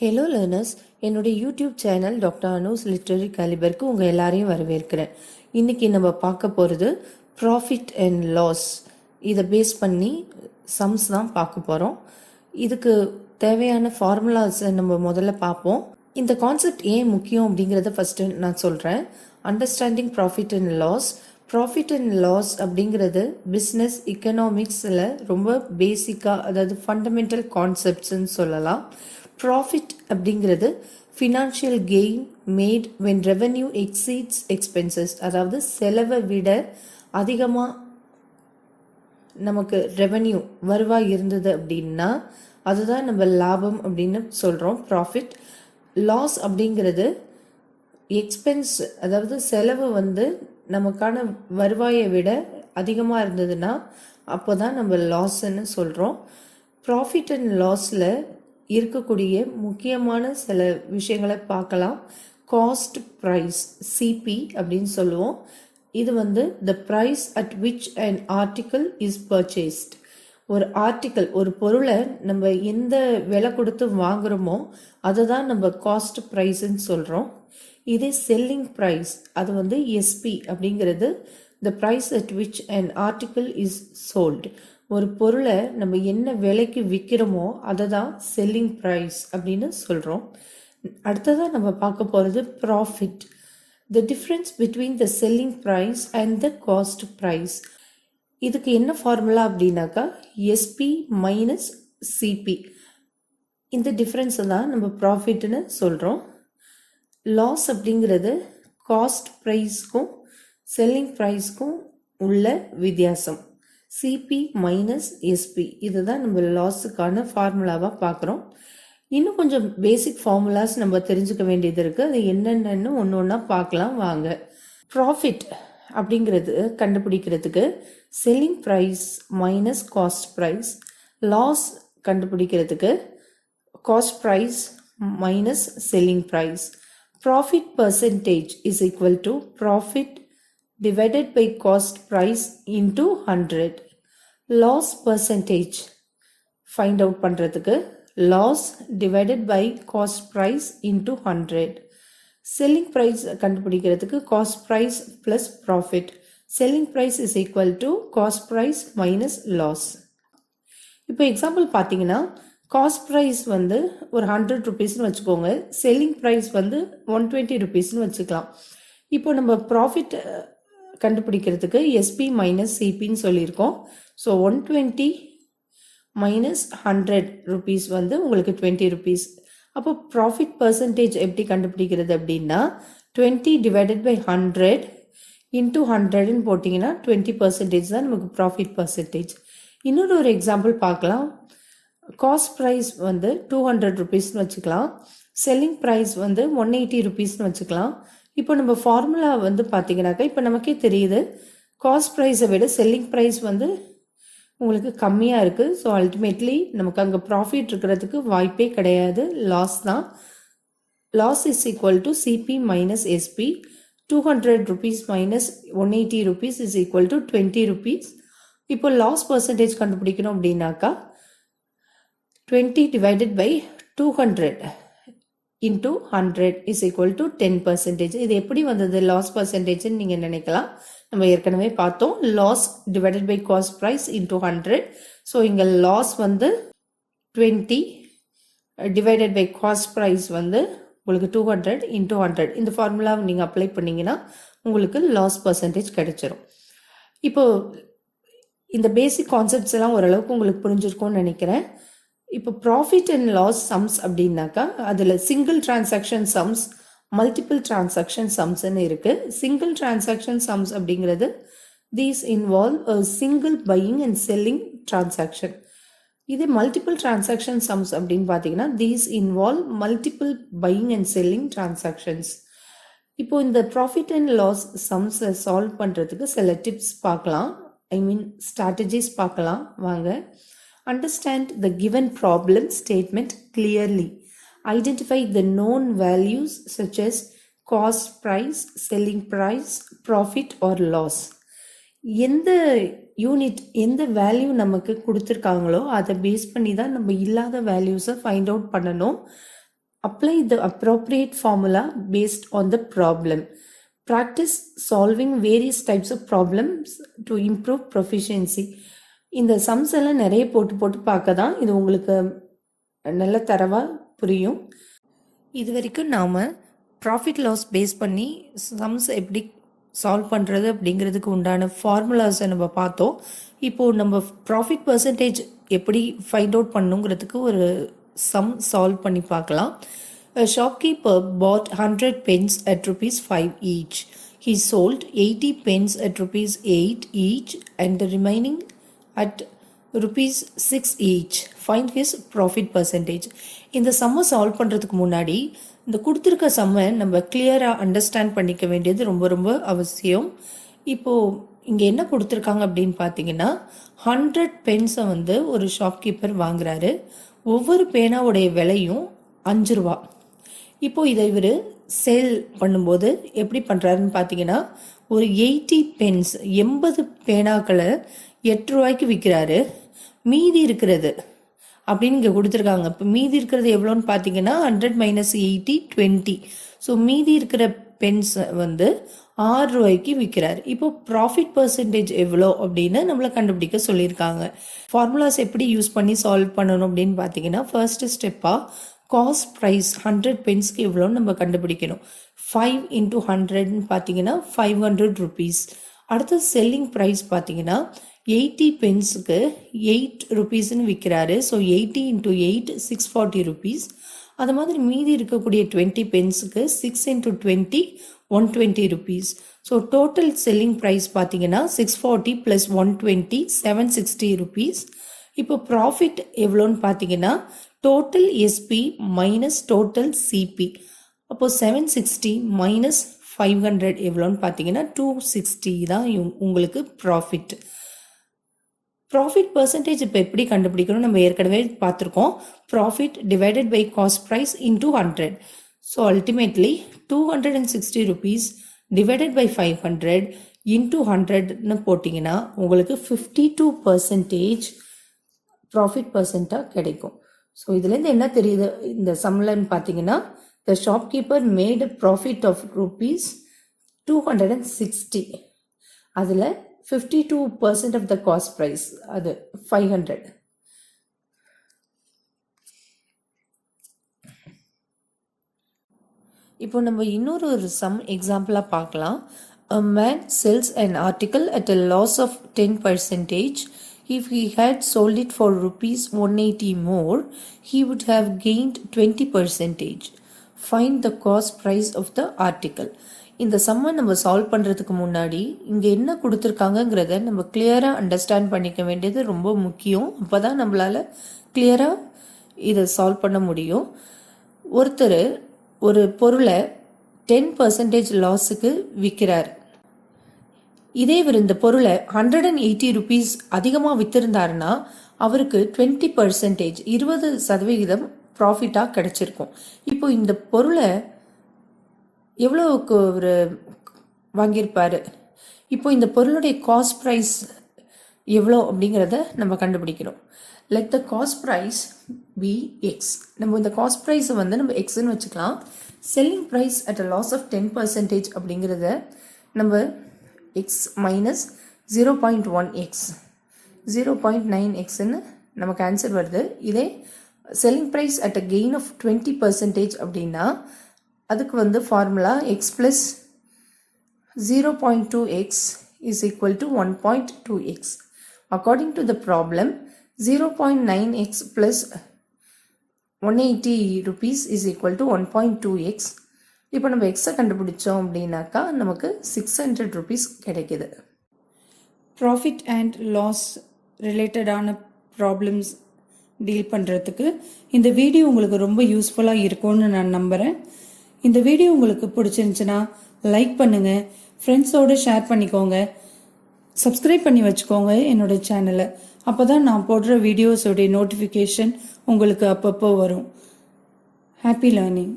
Hello learners, என்னுடைய YouTube channel doctor Anoos literary கேலிபருக்கு உங்கள் எல்லாரையும் வரவேற்கிறேன். இன்றைக்கி நம்ம பார்க்க போகிறது ப்ராஃபிட் அண்ட் லாஸ். இதை பேஸ் பண்ணி சம்ஸ் தான் பார்க்க போகிறோம். இதுக்கு தேவையான ஃபார்முலாஸை நம்ம முதல்ல பார்ப்போம். இந்த கான்செப்ட் ஏன் முக்கியம் அப்படிங்கிறத ஃபஸ்ட்டு நான் சொல்கிறேன். Understanding profit and loss. Profit and loss அப்படிங்கிறது பிஸ்னஸ் எக்கனாமிக்ஸில் ரொம்ப பேசிக்காக, அதாவது ஃபண்டமெண்டல் கான்செப்ட்ஸ்ன்னு சொல்லலாம். ப்ராஃபிட் அப்படிங்கிறது financial gain made when revenue exceeds expenses, அதாவது செலவை விட அதிகமாக நமக்கு ரெவென்யூ வருவாய் இருந்தது அப்படின்னா அதுதான் நம்ம லாபம் அப்படின்னு சொல்கிறோம் ப்ராஃபிட். லாஸ் அப்படிங்கிறது எக்ஸ்பென்ஸ், அதாவது செலவு நமக்கான வருவாயை விட அதிகமாக இருந்ததுன்னா அப்போ தான் நம்ம லாஸ்ன்னு சொல்கிறோம். ப்ராஃபிட் அண்ட் லாஸில் இருக்கக்கூடிய முக்கியமான சில விஷயங்களை பார்க்கலாம். காஸ்ட் ப்ரைஸ், சிபி அப்படின்னு சொல்லுவோம். இது the price at which an article is purchased. ஒரு ஆர்டிக்கல், ஒரு பொருளை நம்ம எந்த விலை கொடுத்து வாங்குறோமோ அதை தான் நம்ம காஸ்ட் ப்ரைஸ்ன்னு சொல்கிறோம். இதே செல்லிங் ப்ரைஸ், அது எஸ்பி அப்படிங்கிறது the price at which an article is sold. ஒரு பொருளை நம்ம என்ன விலைக்கு விற்கிறோமோ அதை தான் செல்லிங் ப்ரைஸ் அப்படின்னு சொல்கிறோம். அடுத்ததாக நம்ம பார்க்க போகிறது profit. The difference between the selling price and the cost price. இதுக்கு என்ன ஃபார்முலா அப்படின்னாக்கா எஸ்பி மைனஸ் சிபி. இந்த டிஃப்ரென்ஸை தான் நம்ம ப்ராஃபிட்னு சொல்கிறோம். லாஸ் அப்படிங்கிறது காஸ்ட் ப்ரைஸ்க்கும் செல்லிங் ப்ரைஸ்க்கும் உள்ள வித்தியாசம். சிபி மைனஸ் எஸ்பி, இதுதான் நம்ம லாஸுக்கான ஃபார்முலாவாக பார்க்குறோம். இன்னும் கொஞ்சம் பேசிக் ஃபார்முலாஸ் நம்ம தெரிஞ்சுக்க வேண்டியது இருக்குது. அது என்னென்னு ஒன்று ஒன்றா பார்க்கலாம் வாங்க. ப்ராஃபிட் அப்படிங்கிறது கண்டுபிடிக்கிறதுக்கு selling price minus cost price. Loss கண்டுபிடிக்கிறதுக்கு cost price minus selling price. Profit percentage is equal to profit divided by cost price into 100. Loss percentage find out பண்றதுக்கு loss divided by cost price into 100. Selling price கண்டுபிடிக்கிறதுக்கு cost price plus profit. Selling price is equal to cost price minus loss. இப்போ example பார்த்தீங்கன்னா cost price ஒரு 100 ருபீஸ்னு வச்சுக்கோங்க. Selling price 120 ருபீஸ்னு வச்சுக்கலாம். இப்போ நம்ம profit கண்டுபிடிக்கிறதுக்கு எஸ்பி மைனஸ் சிபின்னு சொல்லியிருக்கோம். ஸோ 120 மைனஸ் 100 ருபீஸ் உங்களுக்கு 20 ருபீஸ். அப்போ ப்ராஃபிட் பர்சன்டேஜ் எப்படி கண்டுபிடிக்கிறது அப்படின்னா 20 டிவைடட் பை 100 இன்டூ 100ன்னு போட்டிங்கன்னா 20% தான் நமக்கு ப்ராஃபிட் பர்சன்டேஜ். இன்னொரு ஒரு எக்ஸாம்பிள் பார்க்கலாம். காஸ்ட் ப்ரைஸ் 200 ருபீஸ்னு வச்சுக்கலாம். செல்லிங் ப்ரைஸ் 180 ருபீஸ்னு வச்சுக்கலாம். இப்போ நம்ம ஃபார்முலா பார்த்தீங்கன்னாக்கா இப்போ நமக்கே தெரியுது காஸ்ட் ப்ரைஸை விட செல்லிங் ப்ரைஸ் உங்களுக்கு கம்மியாக இருக்குது. ஸோ அல்டிமேட்லி நமக்கு அங்கே ப்ராஃபிட் இருக்கிறதுக்கு வாய்ப்பே கிடையாது, லாஸ் தான். Loss is equal to CP minus SP. 200 rupees minus 180 rupees is equal to 20 rupees. இப்போ லாஸ் பர்சன்டேஜ் கண்டுபிடிக்கணும் அப்படின்னாக்கா 20 divided by 200 into 100 is equal to 10%. இது எப்படி வந்தது லாஸ் பர்சன்டேஜ்னு நீங்கள் நினைக்கலாம். நம்ம ஏற்கனவே பார்த்தோம் loss divided by cost price into 100. So இங்கே loss 20 divided by cost price உங்களுக்கு 200 இன்டூ 100. இந்த ஃபார்முலாவை நீங்கள் அப்ளை பண்ணிங்கன்னா உங்களுக்கு லாஸ் பர்சன்டேஜ் கிடைச்சிரும். இப்போ இந்த பேசிக் கான்செப்ட்ஸ் எல்லாம் ஓரளவுக்கு உங்களுக்கு புரிஞ்சிருக்கும்னு நினைக்கிறேன். இப்போ ப்ராஃபிட் அண்ட் லாஸ் சம்ஸ் அப்படின்னாக்கா அதில் single transaction sums, multiple transaction சம்ஸ்ன்னு இருக்குது. சிங்கிள் டிரான்சாக்ஷன் சம்ஸ் அப்படிங்கிறது these involve a single buying and selling transaction. இது மல்டிபிள் டிரான்சாக்ஷன் சம்ஸ் அப்படின்னு பார்த்தீங்கன்னா these involve multiple buying and selling transactions. இப்போ இந்த ப்ராஃபிட் அண்ட் லாஸ் சம்ஸை சால்வ் பண்ணுறதுக்கு சில டிப்ஸ் பார்க்கலாம், ஸ்ட்ராட்டஜிஸ் பார்க்கலாம் வாங்க. Understand the given problem statement clearly. Identify the known values such as cost price, selling price, profit or loss. எந்த unit, எந்த வேல்யூ நமக்கு கொடுத்துருக்காங்களோ அதை பேஸ் பண்ணி தான் நம்ம இல்லாத வேல்யூஸை ஃபைண்ட் அவுட் பண்ணணும். Apply the appropriate formula based on the problem. Practice solving various types of problems to improve proficiency. இந்த சம்ஸ் எல்லாம் நிறைய போட்டு போட்டு பார்க்க தான் இது உங்களுக்கு நல்ல தரவாக புரியும். இது வரைக்கும் நாம் ப்ராஃபிட் லாஸ் பேஸ் பண்ணி சம்ஸ் எப்படி சால்வ் பண்ணுறது அப்படிங்கிறதுக்கு உண்டான ஃபார்முலாஸை நம்ம பார்த்தோம். இப்போது நம்ம ப்ராஃபிட் பர்சன்டேஜ் எப்படி ஃபைண்ட் அவுட் பண்ணுங்கிறதுக்கு ஒரு சம் சால்வ் பண்ணி பார்க்கலாம். A shopkeeper bought 100 pens at rupees 5 each. He sold 80 pens at rupees 8 each and the remaining at rupees 6 each. Find his profit percentage. இந்த சம்மை சால்வ் பண்ணுறதுக்கு முன்னாடி இந்த கொடுத்துருக்க சம்மை நம்ம கிளியராக அண்டர்ஸ்டாண்ட் பண்ணிக்க வேண்டியது ரொம்ப ரொம்ப அவசியம். இப்போது இங்கே என்ன கொடுத்துருக்காங்க அப்படின்னு பார்த்தீங்கன்னா 100 பென்ஸை வந்து ஒரு ஷாப்கீப்பர் வாங்குறாரு. ஒவ்வொரு பேனாவுடைய விலையும் 5 ரூபா. இப்போது இதை இவர் சேல் பண்ணும்போது எப்படி பண்ணுறாருன்னு பார்த்தீங்கன்னா ஒரு 80 பென்ஸ் 80 பேனாக்களை 8 ரூபாய்க்கு விற்கிறாரு. மீதி இருக்கிறது அப்படின்னு இங்கே கொடுத்துருக்காங்க. இப்போ மீதி இருக்கிறது எவ்வளோன்னு பார்த்தீங்கன்னா 100 - 80 20. ஸோ மீதி இருக்கிற பென்ஸ் வந்து 6 ரூபாய்க்கு விற்கிறாரு. இப்போ ப்ராஃபிட் பர்சன்டேஜ் எவ்வளோ அப்படின்னு நம்மளை கண்டுபிடிக்க சொல்லியிருக்காங்க. ஃபார்முலாஸ் எப்படி யூஸ் பண்ணி சால்வ் பண்ணணும் அப்படின்னு பார்த்தீங்கன்னா ஃபர்ஸ்ட் ஸ்டெப்பாக காஸ்ட் ப்ரைஸ் 100 பென்ஸ்க்கு எவ்வளோன்னு நம்ம கண்டுபிடிக்கணும். 5 × 100ன்னு பார்த்தீங்கன்னா 500 rupees. அடுத்து செல்லிங் ப்ரைஸ் பார்த்தீங்கன்னா 80 பென்ஸுக்கு 8 rupeesன்னு விற்கிறாரு. So 80 × 8 640 rupees. அது மாதிரி மீதி இருக்கக்கூடிய 20 பென்ஸுக்கு 6 × 20 120 rupees. So total selling price பார்த்தீங்கன்னா 640 + 120 760 rupees. இப்போ ப்ராஃபிட் எவ்வளோன்னு பார்த்தீங்கன்னா total SP minus total CP. அப்போது 760 - 500 எவ்வளோன்னு பார்த்தீங்கன்னா 260 தான் உங்களுக்கு ப்ராஃபிட். ப்ராஃபிட் பர்சன்டேஜ் இப்போ எப்படி கண்டுபிடிக்கணும் நம்ம ஏற்கனவே பார்த்துருக்கோம். Profit divided by cost price × 100. So ultimately 260 rupees divided by 500 × 100ன்னு போட்டிங்கன்னா உங்களுக்கு 52% ப்ராஃபிட் பர்சன்ட்டாக கிடைக்கும். ஸோ இதுலேருந்து என்ன தெரியுது இந்த சம்லன்னு பார்த்தீங்கன்னா the shopkeeper made profit of rupees 260. அதில் 52% ஆஃப் த காஸ்ட் ப்ரைஸ் அது 500. இப்போ நம்ம இன்னொரு சம் எக்ஸாம்பிளாக பார்க்கலாம். A man sells an article at a loss of 10%. If he had sold it for rupees 180 more, he would have gained 20%. Find the cost price of the article. இந்த சம்மை நம்ம solve பண்ணுறதுக்கு முன்னாடி இங்கே என்ன கொடுத்துருக்காங்கங்கிறத நம்ம கிளியராக அண்டர்ஸ்டாண்ட் பண்ணிக்க வேண்டியது ரொம்ப முக்கியம். அப்போ தான் நம்மளால் கிளியராக இதை சால்வ் பண்ண முடியும். ஒருத்தர் ஒரு பொருளை 10% லாஸுக்கு விற்கிறார். இதே இவர் இந்த பொருளை 180 rupees அதிகமாக விற்றுருந்தாருன்னா அவருக்கு 20% 20% ப்ராஃபிட்டாக கிடச்சிருக்கும். இப்போ இந்த பொருளை எவ்வளோவுக்கு ஒரு வாங்கியிருப்பார். இப்போ இந்த பொருளுடைய காஸ்ட் ப்ரைஸ் எவ்வளோ அப்படிங்கிறத நம்ம கண்டுபிடிக்கணும். Let the cost price be x. நம்ம இந்த காஸ்ட் ப்ரைஸை வந்து நம்ம எக்ஸ்ன்னு வச்சுக்கலாம். Selling price at a loss of 10% அப்படிங்கிறத நம்ம x minus 0.1x 0.9xன்னு நமக்கு ஆன்சர் வருது. இதே selling price at a gain of 20% அப்படின்னா அதுக்கு வந்து formula x plus 0.2x is equal to 1.2x. According to the problem, 0.9x plus 180 rupees is equal to 1.2x. இப்போ நம்ம எக்ஸை கண்டுபிடிச்சோம் அப்படின்னாக்கா நமக்கு 600 rupees கிடைக்கிது. ப்ராஃபிட் அண்ட் லாஸ் ரிலேட்டடான ப்ராப்ளம்ஸ் டீல் பண்ணுறதுக்கு இந்த வீடியோ உங்களுக்கு ரொம்ப யூஸ்ஃபுல்லாக இருக்கும்னு நான் நம்புகிறேன். இந்த வீடியோ உங்களுக்கு பிடிச்சிருந்துச்சுன்னா லைக் பண்ணுங்கள், ஃப்ரெண்ட்ஸோடு ஷேர் பண்ணிக்கோங்க, சப்ஸ்கிரைப் பண்ணி வச்சுக்கோங்க என்னோடய சேனலை. அப்போ தான் நான் போடுற வீடியோஸோடைய நோட்டிஃபிகேஷன் உங்களுக்கு அப்பப்போ வரும். Happy learning.